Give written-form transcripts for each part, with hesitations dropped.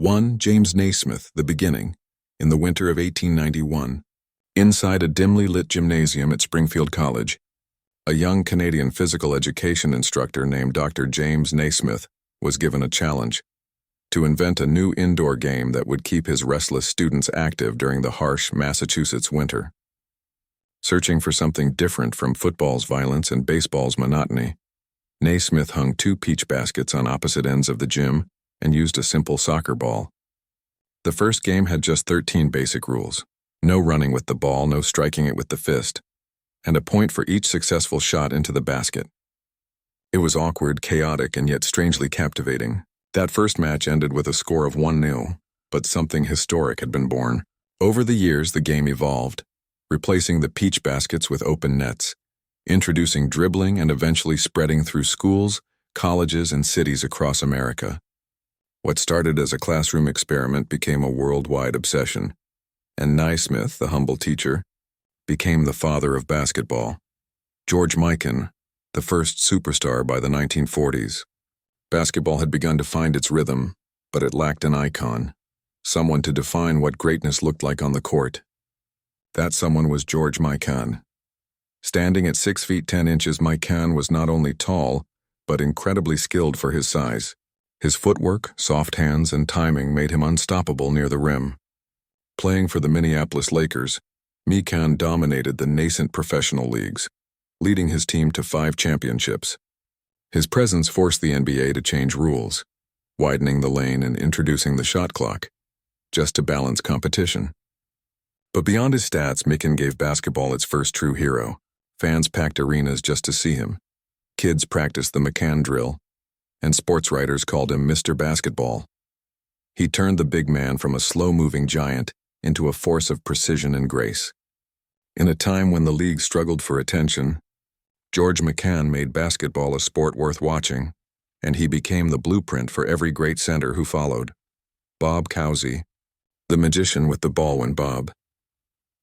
1. James Naismith, The Beginning, in the winter of 1891. Inside a dimly lit gymnasium at Springfield College, a young Canadian physical education instructor named Dr. James Naismith was given a challenge to invent a new indoor game that would keep his restless students active during the harsh Massachusetts winter. Searching for something different from football's violence and baseball's monotony, Naismith hung 2 peach baskets on opposite ends of the gym and used a simple soccer ball. The first game had just 13 basic rules: no running with the ball, no striking it with the fist, and a point for each successful shot into the basket. It was awkward, chaotic, and yet strangely captivating. That first match ended with a score of 1-0, but something historic had been born. Over the years, the game evolved, replacing the peach baskets with open nets, introducing dribbling and eventually spreading through schools, colleges, and cities across America. What started as a classroom experiment became a worldwide obsession, and Naismith, the humble teacher, became the father of basketball. George Mikan, the first superstar by the 1940s. Basketball had begun to find its rhythm, but it lacked an icon, someone to define what greatness looked like on the court. That someone was George Mikan. Standing at 6 feet 10 inches, Mikan was not only tall, but incredibly skilled for his size. His footwork, soft hands, and timing made him unstoppable near the rim. Playing for the Minneapolis Lakers, Mikan dominated the nascent professional leagues, leading his team to 5 championships. His presence forced the NBA to change rules, widening the lane and introducing the shot clock, just to balance competition. But beyond his stats, Mikan gave basketball its first true hero. Fans packed arenas just to see him. Kids practiced the Mikan drill, and sports writers called him Mr. Basketball. He turned the big man from a slow-moving giant into a force of precision and grace. In a time when the league struggled for attention, George Mikan made basketball a sport worth watching, and he became the blueprint for every great center who followed. Bob Cousy, the magician with the ball when Bob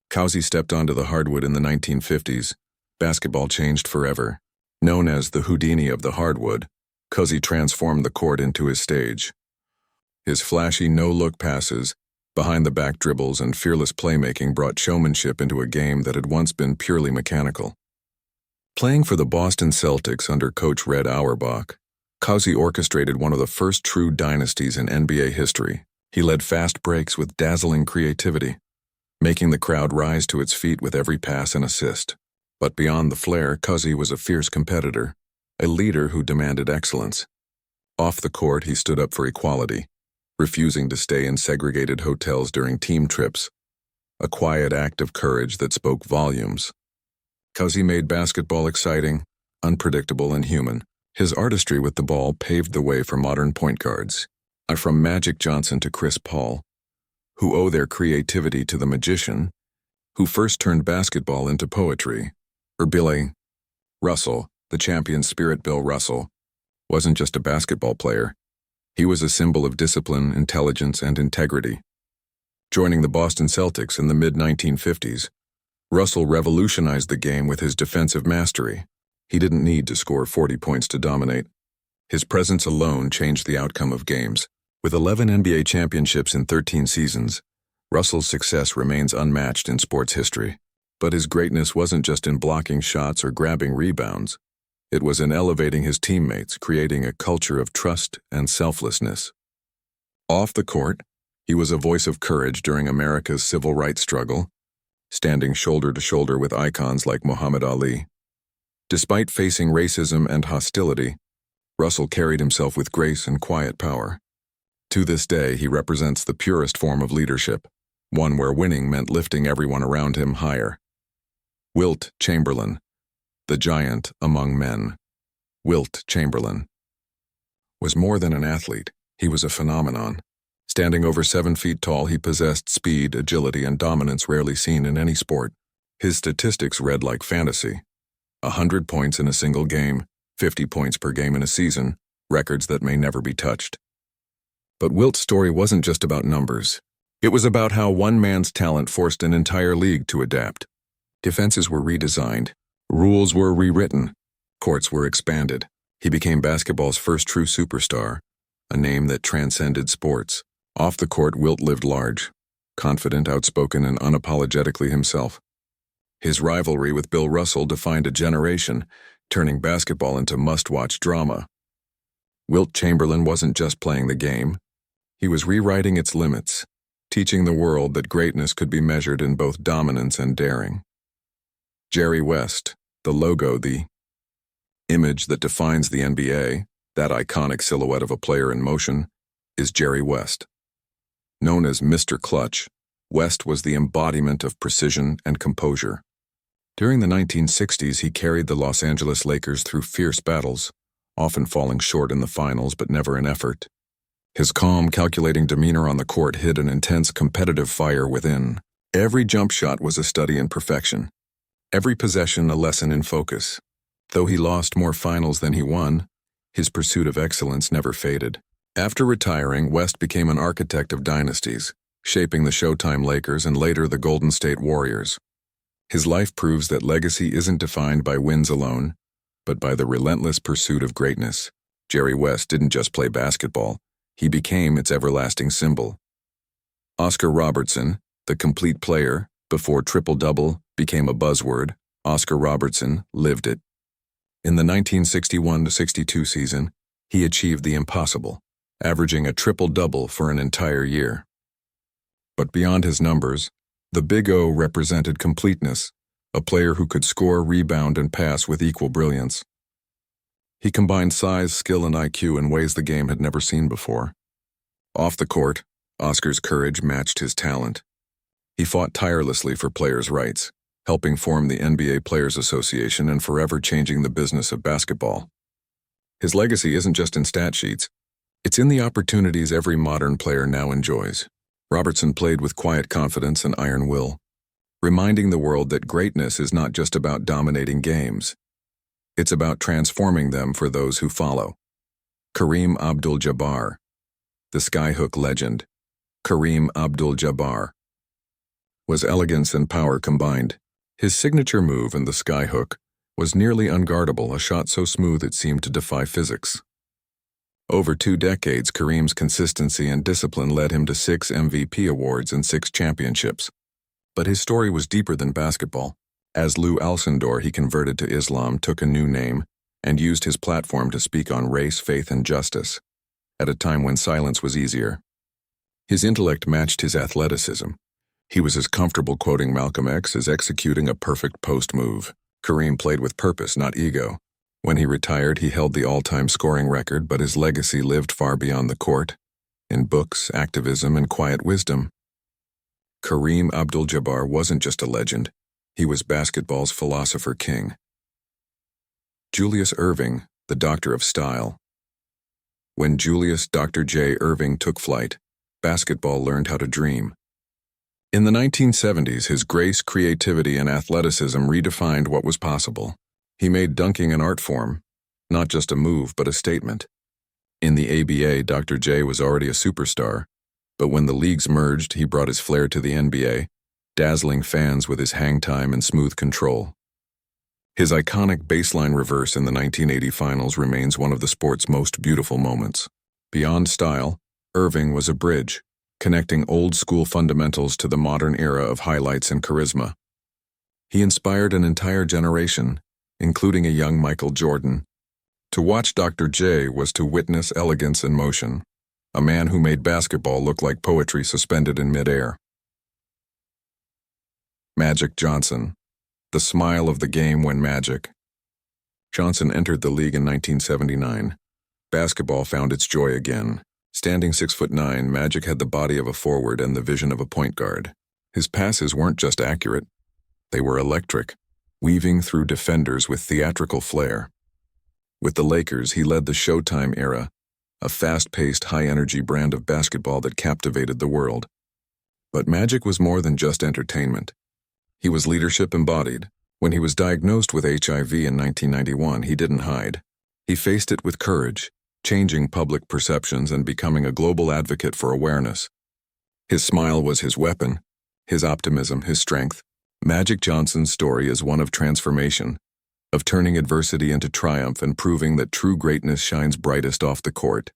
Cousy stepped onto the hardwood in the 1950s, basketball changed forever. Known as the Houdini of the hardwood, Cousy transformed the court into his stage. His flashy no-look passes, behind-the-back dribbles, and fearless playmaking brought showmanship into a game that had once been purely mechanical. Playing for the Boston Celtics under coach Red Auerbach, Cousy orchestrated one of the first true dynasties in NBA history. He led fast breaks with dazzling creativity, making the crowd rise to its feet with every pass and assist. But beyond the flair, Cousy was a fierce competitor, a leader who demanded excellence. Off the court, he stood up for equality, refusing to stay in segregated hotels during team trips, a quiet act of courage that spoke volumes. Cousy made basketball exciting, unpredictable, and human. His artistry with the ball paved the way for modern point guards, from Magic Johnson to Chris Paul, who owe their creativity to the magician who first turned basketball into poetry. Or Billy Russell, the champion spirit. Bill Russell wasn't just a basketball player. He was a symbol of discipline, intelligence, and integrity. Joining the Boston Celtics in the mid-1950s, Russell revolutionized the game with his defensive mastery. He didn't need to score 40 points to dominate. His presence alone changed the outcome of games. With 11 NBA championships in 13 seasons, Russell's success remains unmatched in sports history. But his greatness wasn't just in blocking shots or grabbing rebounds. It was in elevating his teammates, creating a culture of trust and selflessness. Off the court, he was a voice of courage during America's civil rights struggle, standing shoulder to shoulder with icons like Muhammad Ali. Despite facing racism and hostility, Russell carried himself with grace and quiet power. To this day, he represents the purest form of leadership, one where winning meant lifting everyone around him higher. Wilt Chamberlain, the giant among men. Wilt Chamberlain was more than an athlete. He was a phenomenon. Standing over 7 feet tall, he possessed speed, agility, and dominance rarely seen in any sport. His statistics read like fantasy. 100 points in a single game, 50 points per game in a season, records that may never be touched. But Wilt's story wasn't just about numbers. It was about how one man's talent forced an entire league to adapt. Defenses were redesigned, rules were rewritten, courts were expanded. He became basketball's first true superstar, a name that transcended sports. Off the court, Wilt lived large, confident, outspoken, and unapologetically himself. His rivalry with Bill Russell defined a generation, turning basketball into must-watch drama. Wilt Chamberlain wasn't just playing the game. He was rewriting its limits, teaching the world that greatness could be measured in both dominance and daring. Jerry West, the logo, the image that defines the NBA, that iconic silhouette of a player in motion, is Jerry West. Known as Mr. Clutch, West was the embodiment of precision and composure. During the 1960s, he carried the Los Angeles Lakers through fierce battles, often falling short in the finals but never in effort. His calm, calculating demeanor on the court hid an intense competitive fire within. Every jump shot was a study in perfection. Every possession a lesson in focus. Though he lost more finals than he won, his pursuit of excellence never faded. After retiring, West became an architect of dynasties, shaping the Showtime Lakers and later the Golden State Warriors. His life proves that legacy isn't defined by wins alone, but by the relentless pursuit of greatness. Jerry West didn't just play basketball, he became its everlasting symbol. Oscar Robertson, the complete player, before triple-double became a buzzword, Oscar Robertson lived it. In the 1961-62 season, he achieved the impossible, averaging a triple-double for an entire year. But beyond his numbers, the Big O represented completeness, a player who could score, rebound, and pass with equal brilliance. He combined size, skill, and IQ in ways the game had never seen before. Off the court, Oscar's courage matched his talent. He fought tirelessly for players' rights, helping form the NBA Players Association and forever changing the business of basketball. His legacy isn't just in stat sheets, it's in the opportunities every modern player now enjoys. Robertson played with quiet confidence and iron will, reminding the world that greatness is not just about dominating games. It's about transforming them for those who follow. Kareem Abdul-Jabbar, the skyhook legend. Kareem Abdul-Jabbar was elegance and power combined. His signature move in the skyhook was nearly unguardable, a shot so smooth it seemed to defy physics. Over 2 decades, Kareem's consistency and discipline led him to 6 MVP awards and 6 championships. But his story was deeper than basketball. As Lou Alcindor, he converted to Islam, took a new name, and used his platform to speak on race, faith, and justice, at a time when silence was easier. His intellect matched his athleticism. He was as comfortable quoting Malcolm X as executing a perfect post move. Kareem played with purpose, not ego. When he retired, he held the all-time scoring record, but his legacy lived far beyond the court, in books, activism, and quiet wisdom. Kareem Abdul-Jabbar wasn't just a legend, he was basketball's philosopher king. Julius Erving, the Doctor of Style. When Julius Dr. J. Erving took flight, basketball learned how to dream. In the 1970s, his grace, creativity, and athleticism redefined what was possible. He made dunking an art form, not just a move, but a statement. In the ABA, Dr. J was already a superstar, but when the leagues merged, he brought his flair to the NBA, dazzling fans with his hang time and smooth control. His iconic baseline reverse in the 1980 finals remains one of the sport's most beautiful moments. Beyond style, Erving was a bridge, connecting old-school fundamentals to the modern era of highlights and charisma. He inspired an entire generation, including a young Michael Jordan. To watch Dr. J was to witness elegance in motion, a man who made basketball look like poetry suspended in midair. Magic Johnson, the smile of the game when Magic. Johnson entered the league in 1979. Basketball found its joy again. Standing 6'9", Magic had the body of a forward and the vision of a point guard. His passes weren't just accurate, they were electric, weaving through defenders with theatrical flair. With the Lakers, he led the Showtime era, a fast-paced, high-energy brand of basketball that captivated the world. But Magic was more than just entertainment. He was leadership embodied. When he was diagnosed with HIV in 1991, he didn't hide. He faced it with courage, changing public perceptions and becoming a global advocate for awareness. His smile was his weapon, his optimism, his strength. Magic Johnson's story is one of transformation, of turning adversity into triumph and proving that true greatness shines brightest off the court.